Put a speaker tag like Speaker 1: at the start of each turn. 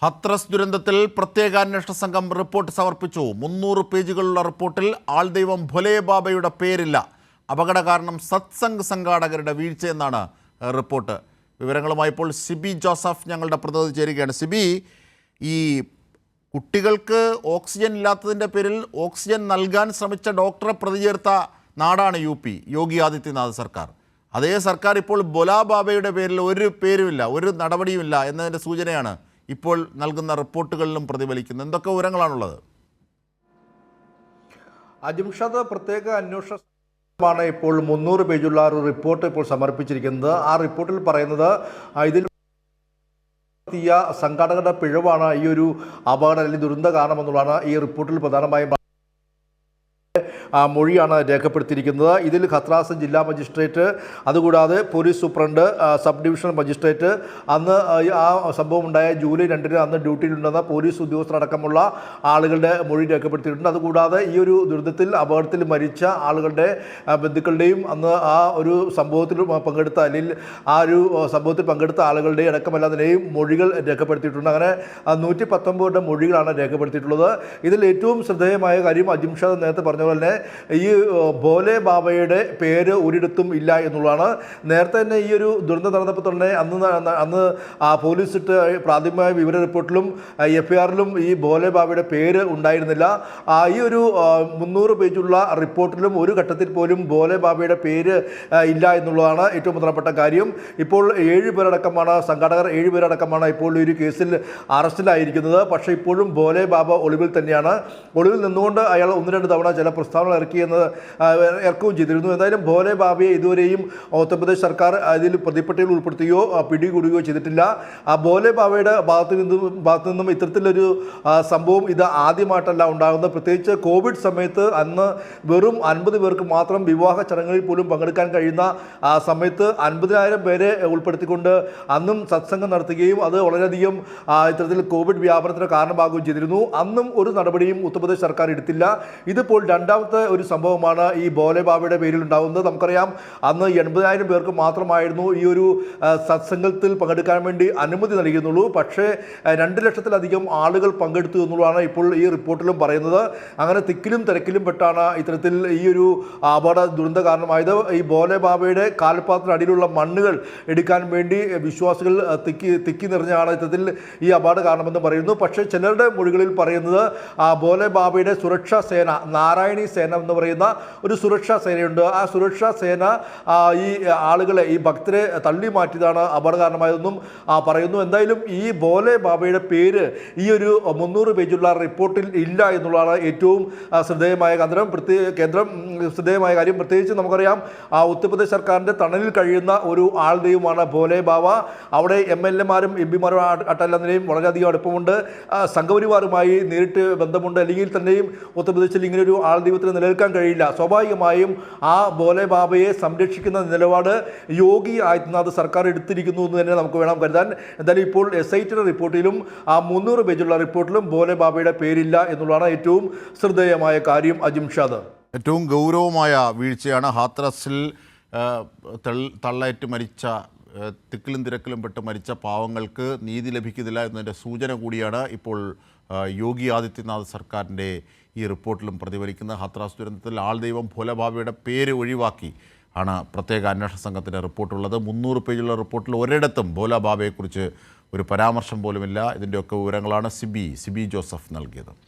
Speaker 1: ഹത്രസ് ദുരന്തത്തിൽ പ്രത്യേക അന്വേഷണ സംഘം റിപ്പോർട്ട് സമർപ്പിച്ചു. 300 പേജുകളുള്ള റിപ്പോർട്ടിൽ ആൾദൈവം ഭോലെ ബാബയുടെ പേരില്ല. അപകട കാരണം സത്സംഗ് സംഘാടകരുടെ വീഴ്ചയെന്നാണ് റിപ്പോർട്ട്. വിവരങ്ങളുമായി ഇപ്പോൾ സിബി ജോസഫ് ഞങ്ങളുടെ പ്രതിനിധി ചേരുകയാണ്. സിബി, ഈ കുട്ടികൾക്ക് ഓക്സിജൻ ഇല്ലാത്തതിൻ്റെ പേരിൽ ഓക്സിജൻ നൽകാൻ ശ്രമിച്ച ഡോക്ടറെ പ്രതി ചേർത്ത നാടാണ് UP, യോഗി ആദിത്യനാഥ് സർക്കാർ. അതേ സർക്കാർ ഇപ്പോൾ ഭോലാ ബാബയുടെ പേരിൽ ഒരു പേരുമില്ല, ഒരു നടപടിയുമില്ല എന്നതിൻ്റെ സൂചനയാണ് ഇപ്പോൾ നൽകുന്ന റിപ്പോർട്ടുകളിലും പ്രതിഫലിക്കുന്നത്. എന്തൊക്കെ വിവരങ്ങളാണുള്ളത്?
Speaker 2: അജിംഷാദ്, പ്രത്യേക അന്വേഷണമാണ് ഇപ്പോൾ 300 പേജുള്ള ഒരു റിപ്പോർട്ട് ഇപ്പോൾ സമർപ്പിച്ചിരിക്കുന്നത്. ആ റിപ്പോർട്ടിൽ പറയുന്നത് ഇതിൽ സംഘാടകരുടെ പിഴവാണ് ഈ ഒരു അപകടം അല്ലെങ്കിൽ ദുരന്ത കാരണമെന്നുള്ളതാണ് ഈ റിപ്പോർട്ടിൽ പ്രധാനമായും മൊഴിയാണ് രേഖപ്പെടുത്തിയിരിക്കുന്നത്. ഇതിൽ ഹത്രാസ് ജില്ലാ മജിസ്ട്രേറ്റ്, അതുകൂടാതെ police superintendent, sub divisional magistrate, അന്ന് ആ സംഭവം ഉണ്ടായ ജൂലൈ 2-ന് അന്ന് ഡ്യൂട്ടിയിലുണ്ടെന്ന പോലീസ് ഉദ്യോഗസ്ഥരടക്കമുള്ള ആളുകളുടെ മൊഴി രേഖപ്പെടുത്തിയിട്ടുണ്ട്. അതുകൂടാതെ ഈ ഒരു ദുരന്തത്തിൽ അപകടത്തിൽ മരിച്ച ആളുകളുടെ ബന്ധുക്കളുടെയും അന്ന് ആ ഒരു സംഭവത്തിൽ പങ്കെടുത്ത അല്ലെങ്കിൽ ആ ഒരു സംഭവത്തിൽ പങ്കെടുത്ത ആളുകളുടെയും അടക്കമല്ലാതിനെയും മൊഴികൾ രേഖപ്പെടുത്തിയിട്ടുണ്ട്. അങ്ങനെ 119 മൊഴികളാണ് രേഖപ്പെടുത്തിയിട്ടുള്ളത്. ഇതിൽ ഏറ്റവും ശ്രദ്ധേയമായ കാര്യം അജിംഷാദ് നേരത്തെ പറഞ്ഞ പോലെ തന്നെ ഈ ഭോലെ ബാബയുടെ പേര് ഒരിടത്തും ഇല്ല എന്നുള്ളതാണ്. നേരത്തെ തന്നെ ഈ ഒരു ദുരന്തം നടന്നപ്പോൾ തന്നെ അന്ന് പോലീസ് ഇട്ട് പ്രാഥമികമായ വിവര റിപ്പോർട്ടിലും FIRലും ഈ ഭോലെ ബാബയുടെ പേര് ഉണ്ടായിരുന്നില്ല. ഈ ഒരു 300 പേജുള്ള റിപ്പോർട്ടിലും ഒരു ഘട്ടത്തിൽ പോലും ഭോലെ ബാബയുടെ പേര് ഇല്ല എന്നുള്ളതാണ് ഏറ്റവും പ്രധാനപ്പെട്ട കാര്യം. ഇപ്പോൾ 7 പേരടക്കമാണ് സംഘാടകർ 7 പേരടക്കമാണ് ഇപ്പോൾ ഈ ഒരു കേസിൽ അറസ്റ്റിലായിരിക്കുന്നത്. പക്ഷേ ഇപ്പോഴും ഭോലെ ബാബ ഒളിവിൽ തന്നെയാണ്. ഒളിവിൽ നിന്നുകൊണ്ട് അയാൾ 1-2 തവണ ചില പ്രസ്താവനകൾ ഇറക്കുകയും ചെയ്തിരുന്നു. എന്തായാലും ഭോലെ ബാബയെ ഇതുവരെയും ഉത്തർപ്രദേശ് സർക്കാർ അതിൽ പ്രതിപ്പട്ടികയിൽ ഉൾപ്പെടുത്തുകയോ പിടികൂടുകയോ ചെയ്തിട്ടില്ല. ഭോലെ ബാബയുടെ ഭാഗത്തു നിന്നും ഇത്തരത്തിലൊരു സംഭവം ഇത് ആദ്യമായിട്ടല്ല ഉണ്ടാകുന്നത്. പ്രത്യേകിച്ച് കോവിഡ് സമയത്ത് അന്ന് വെറും 50 പേർക്ക് മാത്രം വിവാഹ ചടങ്ങുകളിൽ പോലും പങ്കെടുക്കാൻ കഴിയുന്ന സമയത്ത് 50,000 പേരെ ഉൾപ്പെടുത്തിക്കൊണ്ട് അന്നും സത്സംഗം നടത്തുകയും അത് വളരെയധികം ഇത്തരത്തിൽ കോവിഡ് വ്യാപനത്തിന് കാരണമാകുകയും ചെയ്തിരുന്നു. അന്നും ഒരു നടപടിയും ഉത്തർപ്രദേശ് സർക്കാർ എടുത്തില്ല. ഇതിപ്പോൾ രണ്ടാമത്തെ ഒരു സംഭവമാണ് ഈ ഭോലെ ബാബയുടെ പേരിൽ ഉണ്ടാകുന്നത്. നമുക്കറിയാം, അന്ന് 80,000 പേർക്ക് മാത്രമായിരുന്നു ഈ ഒരു സത്സംഗത്തിൽ പങ്കെടുക്കാൻ വേണ്ടി അനുമതി നൽകിയിരുന്നുള്ളൂ. പക്ഷേ 2 ലക്ഷത്തിലധികം ആളുകൾ പങ്കെടുത്തു എന്നുള്ളതാണ് ഇപ്പോൾ ഈ റിപ്പോർട്ടിലും പറയുന്നത്. അങ്ങനെ തിക്കിലും തിരക്കിലും പെട്ടാണ് ഇത്തരത്തിൽ ഈ ഒരു അപകട ദുരന്ത കാരണമായത്. ഈ ഭോലെ ബാബയുടെ കാൽപാദത്തിനടിയിലുള്ള മണ്ണുകൾ എടുക്കാൻ വേണ്ടി വിശ്വാസികൾ തിക്കി നിറഞ്ഞാണ് ഇത്തരത്തിൽ ഈ അപകട കാരണമെന്ന് പറയുന്നു. പക്ഷേ ചിലരുടെ മൊഴികളിൽ പറയുന്നത് ഭോലെ ബാബയുടെ സുരക്ഷാ സേന, നാരായണി സേന എന്ന് പറയുന്ന ഒരു സുരക്ഷാ സേനയുണ്ട്. ആ സുരക്ഷാ സേന ഈ ആളുകളെ, ഈ ഭക്തരെ തള്ളി മാറ്റിയതാണ് അപകട കാരണമായതെന്നും പറയുന്നു. എന്തായാലും ഈ ഭോലെ ബാബയുടെ പേര് ഈ ഒരു 300 പേജുള്ള റിപ്പോർട്ടിൽ ഇല്ല എന്നുള്ളതാണ് ഏറ്റവും ശ്രദ്ധേയമായ ശ്രദ്ധേയമായ കാര്യം. പ്രത്യേകിച്ച് നമുക്കറിയാം, ഉത്തർപ്രദേശ് സർക്കാരിൻ്റെ തണലിൽ കഴിയുന്ന ഒരു ആൾദൈവമാണ് ഭോലെ ബാബ. അവിടെ MLA-മാരും MP-മാരും അട്ടല്ലെന്നതിനെയും വളരെയധികം അടുപ്പമുണ്ട്. സംഘപരിവാറുമായി നേരിട്ട് ബന്ധമുണ്ട്. അല്ലെങ്കിൽ തന്നെയും ഉത്തർപ്രദേശിൽ ഇങ്ങനെ ഒരു ആൾദൈവത്തിന് നിലനിൽക്കാൻ കഴിയില്ല. സ്വാഭാവികമായും ആ ഭോലെ ബാബയെ സംരക്ഷിക്കുന്ന നിലപാട് യോഗി ആദിത്യനാഥ് സർക്കാർ എടുത്തിരിക്കുന്നു എന്ന് തന്നെ നമുക്ക് വേണം കരുതാൻ. എന്തായാലും ഇപ്പോൾ SITയുടെ റിപ്പോർട്ടിലും 300 പേജുള്ള റിപ്പോർട്ടിലും ഭോലെ ബാബയുടെ പേരില്ല എന്നുള്ളതാണ് ഏറ്റവും ശ്രദ്ധേയമായ കാര്യം. അജിംഷാദ്,
Speaker 1: ഏറ്റവും ഗൗരവമായ വീഴ്ചയാണ്. ഹാത്രസിൽ തള്ളയേറ്റ് മരിച്ച, തിക്കിലും തിരക്കിലും പെട്ട് മരിച്ച പാവങ്ങൾക്ക് നീതി ലഭിക്കുന്നില്ല എന്നതിൻ്റെ സൂചന കൂടിയാണ് ഇപ്പോൾ യോഗി ആദിത്യനാഥ് സർക്കാരിൻ്റെ ഈ റിപ്പോർട്ടിലും പ്രതിഫലിക്കുന്നത്. ഹത്രാസ് ദുരന്തത്തിൽ ആൾദൈവം ഭോലെ ബാബയുടെ പേര് ഒഴിവാക്കി ആണ് പ്രത്യേക അന്വേഷണ സംഘത്തിൻ്റെ റിപ്പോർട്ടുള്ളത്. 300 പേജുള്ള റിപ്പോർട്ടിൽ ഒരിടത്തും ഭോലെ ബാബയെക്കുറിച്ച് ഒരു പരാമർശം പോലുമില്ല. ഇതിൻ്റെയൊക്കെ വിവരങ്ങളാണ് സിബി ജോസഫ് നൽകിയത്.